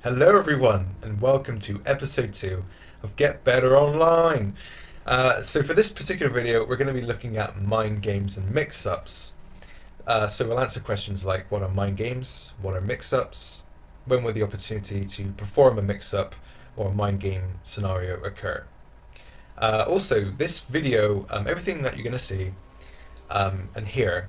Hello, everyone, and welcome to episode 2 of Get Better Online. So, for this particular video, we're going to be looking at mind games and mix ups. So, we'll answer questions like what are mind games, what are mix ups, when will the opportunity to perform a mix up or mind game scenario occur. Also, this video, everything that you're going to see and hear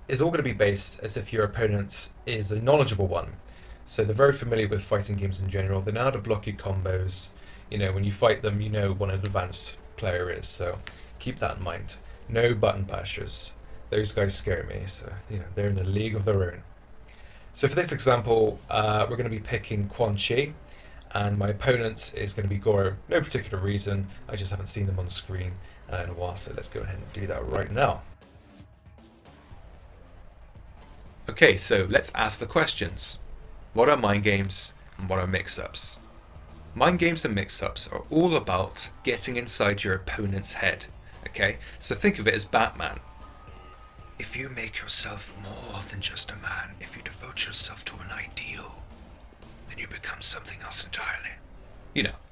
is all going to be based as if your opponent is a knowledgeable one. So they're very familiar with fighting games in general. They know how to block your combos. You know, when you fight them, you know what an advanced player is. So keep that in mind. No button bashers. Those guys scare me. So, they're in a league of their own. So for this example, we're going to be picking Quan Chi. And my opponent is going to be Goro. No particular reason. I just haven't seen them on the screen in a while. So let's go ahead and do that right now. Okay, so let's ask the questions. What are mind games and what are mix-ups? Mind games and mix-ups are all about getting inside your opponent's head. Okay, so think of it as Batman. If you make yourself more than just a man, if you devote yourself to an ideal, then you become something else entirely.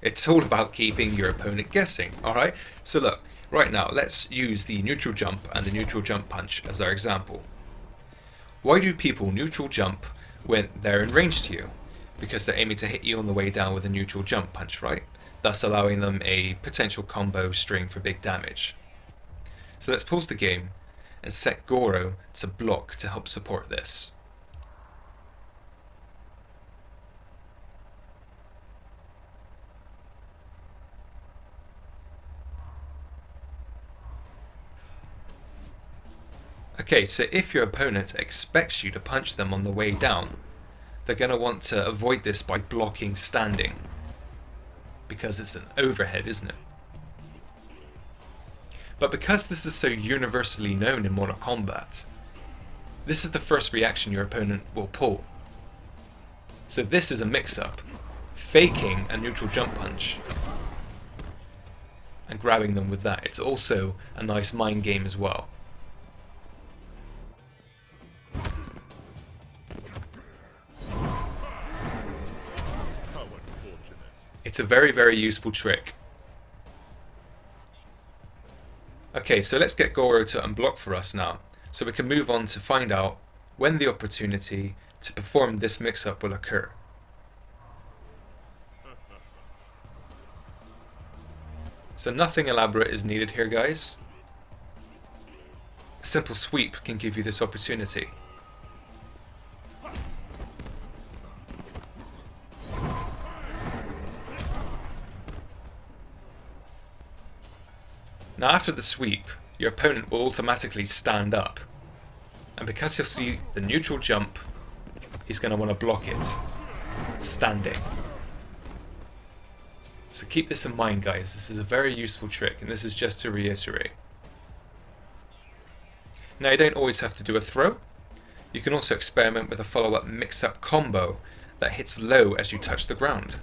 It's all about keeping your opponent guessing, alright? So look, right now, let's use the neutral jump and the neutral jump punch as our example. Why do people neutral jump when they're in range to you? Because they're aiming to hit you on the way down with a neutral jump punch, right? Thus allowing them a potential combo string for big damage. So let's pause the game and set Goro to block to help support this. Okay, so if your opponent expects you to punch them on the way down, they're going to want to avoid this by blocking standing. Because it's an overhead, isn't it? But because this is so universally known in Mortal Kombat, this is the first reaction your opponent will pull. So this is a mix-up. Faking a neutral jump punch and grabbing them with that. It's also a nice mind game as well. It's a very, very useful trick. Okay, so let's get Goro to unblock for us now, so we can move on to find out when the opportunity to perform this mix-up will occur. So nothing elaborate is needed here, guys. A simple sweep can give you this opportunity. Now after the sweep, your opponent will automatically stand up. And because he'll see the neutral jump, he's going to want to block it, standing. So keep this in mind, guys. This is a very useful trick, and this is just to reiterate. Now you don't always have to do a throw. You can also experiment with a follow-up mix-up combo that hits low as you touch the ground.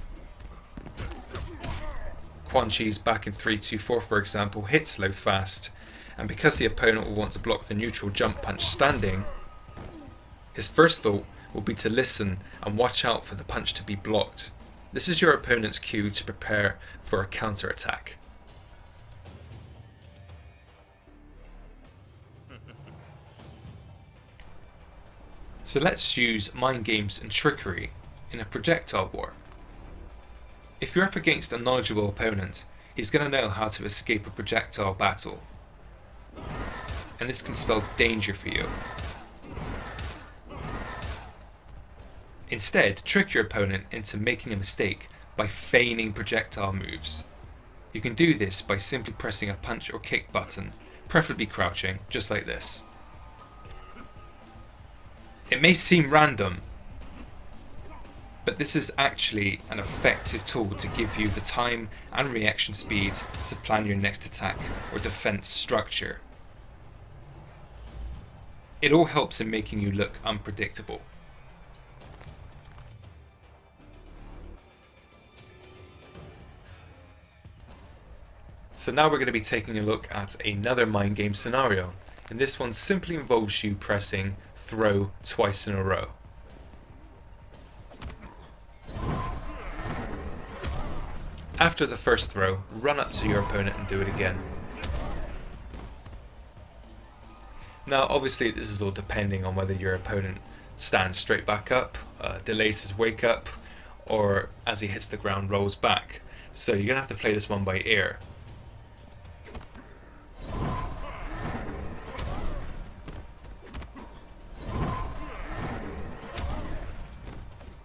Quan Chi's back in 3-2-4, for example, hits low fast, and because the opponent will want to block the neutral jump punch standing, his first thought will be to listen and watch out for the punch to be blocked. This is your opponent's cue to prepare for a counter-attack. So let's use mind games and trickery in a projectile war. If you're up against a knowledgeable opponent, he's going to know how to escape a projectile battle. And this can spell danger for you. Instead, trick your opponent into making a mistake by feigning projectile moves. You can do this by simply pressing a punch or kick button, preferably crouching, just like this. It may seem random, but this is actually an effective tool to give you the time and reaction speed to plan your next attack or defense structure. It all helps in making you look unpredictable. So now we're going to be taking a look at another mind game scenario, and this one simply involves you pressing throw twice in a row. After the first throw, run up to your opponent and do it again. Now obviously this is all depending on whether your opponent stands straight back up, delays his wake up, or as he hits the ground rolls back. So you're going to have to play this one by ear.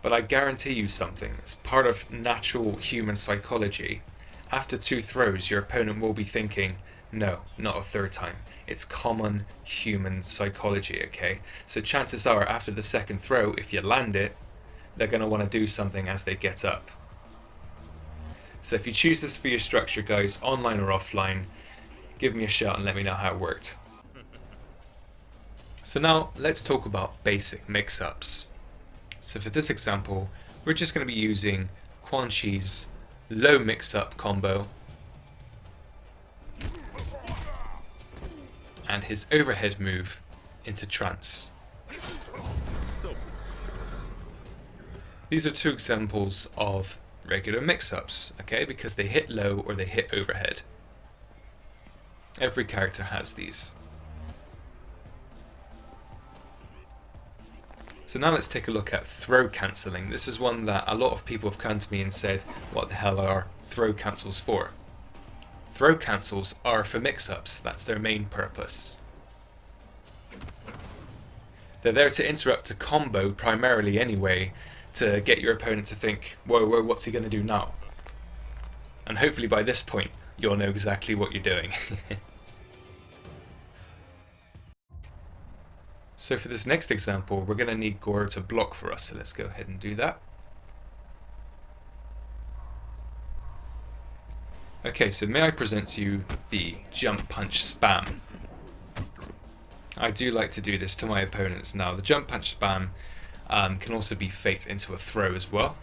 But I guarantee you something, as part of natural human psychology, after 2 throws your opponent will be thinking, no, not a third time. It's common human psychology, okay? So chances are after the second throw, if you land it, they're going to want to do something as they get up. So if you choose this for your structure, guys, online or offline, give me a shout and let me know how it worked. So now let's talk about basic mix-ups. So for this example, we're just going to be using Quan Chi's low mix-up combo and his overhead move into trance. These are 2 examples of regular mix-ups, okay, because they hit low or they hit overhead. Every character has these. So now let's take a look at throw cancelling. This is one that a lot of people have come to me and said, what the hell are throw cancels for? Throw cancels are for mix-ups, that's their main purpose. They're there to interrupt a combo primarily anyway, to get your opponent to think, whoa, whoa, what's he going to do now? And hopefully by this point, you'll know exactly what you're doing. So for this next example, we're going to need Goro to block for us, so let's go ahead and do that. Okay, so may I present to you the jump punch spam. I do like to do this to my opponents. Now, the jump punch spam can also be faked into a throw as well.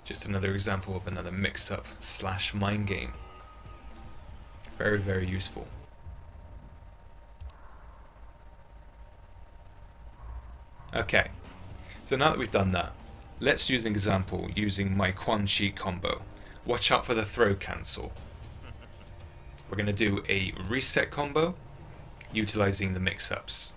Just another example of another mix-up / mind game. Very, very useful. Okay, so now that we've done that, let's use an example using my Quan Chi combo. Watch out for the throw cancel. We're going to do a reset combo utilizing the mix-ups.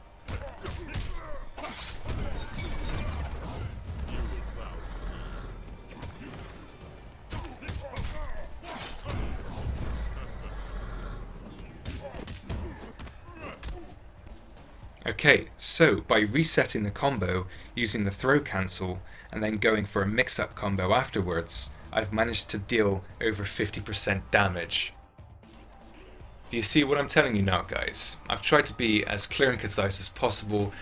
Okay, so by resetting the combo using the throw cancel and then going for a mix-up combo afterwards, I've managed to deal over 50% damage. Do you see what I'm telling you now, guys? I've tried to be as clear and concise as possible.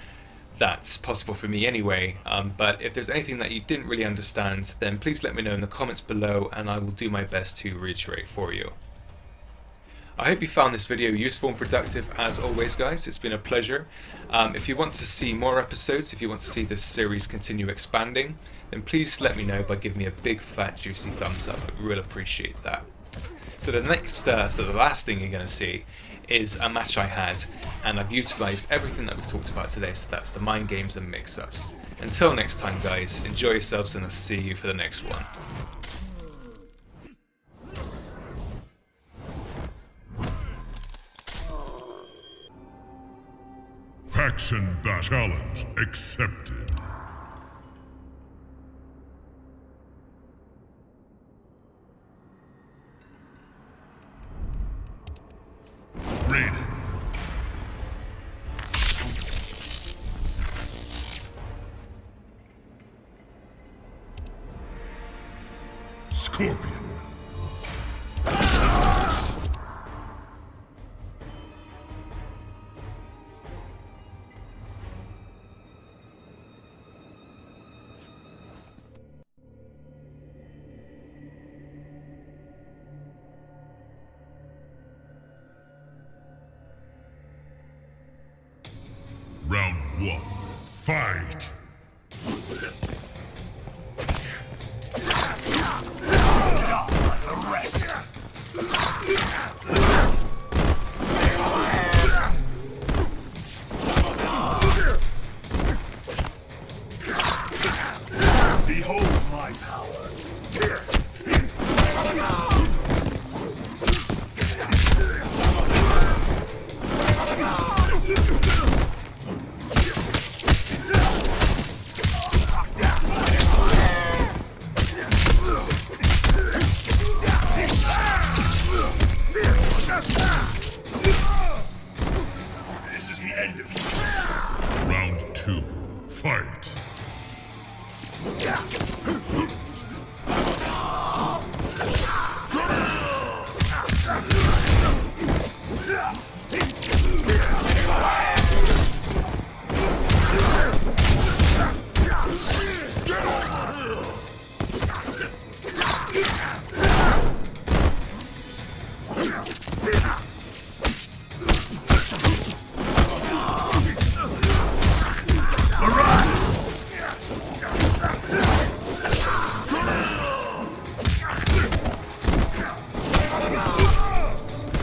That's possible for me anyway, but if there's anything that you didn't really understand, then please let me know in the comments below and I will do my best to reiterate for you. I hope you found this video useful and productive as always, guys. It's been a pleasure. If you want to see more episodes, if you want to see this series continue expanding, then please let me know by giving me a big fat juicy thumbs up. I'd really appreciate that. So the last thing you're going to see is a match I had, and I've utilized everything that we've talked about today, so that's the mind games and mix-ups. Until next time, guys, enjoy yourselves and I'll see you for the next one. Faction challenge accepted. Raiden. Scorpion. Round 1. Fight! The rest. This is the end of you. Round 2. Fight.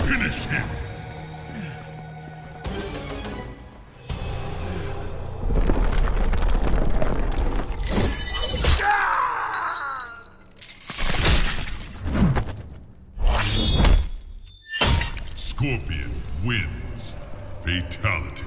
Finish him. Scorpion wins. Fatality.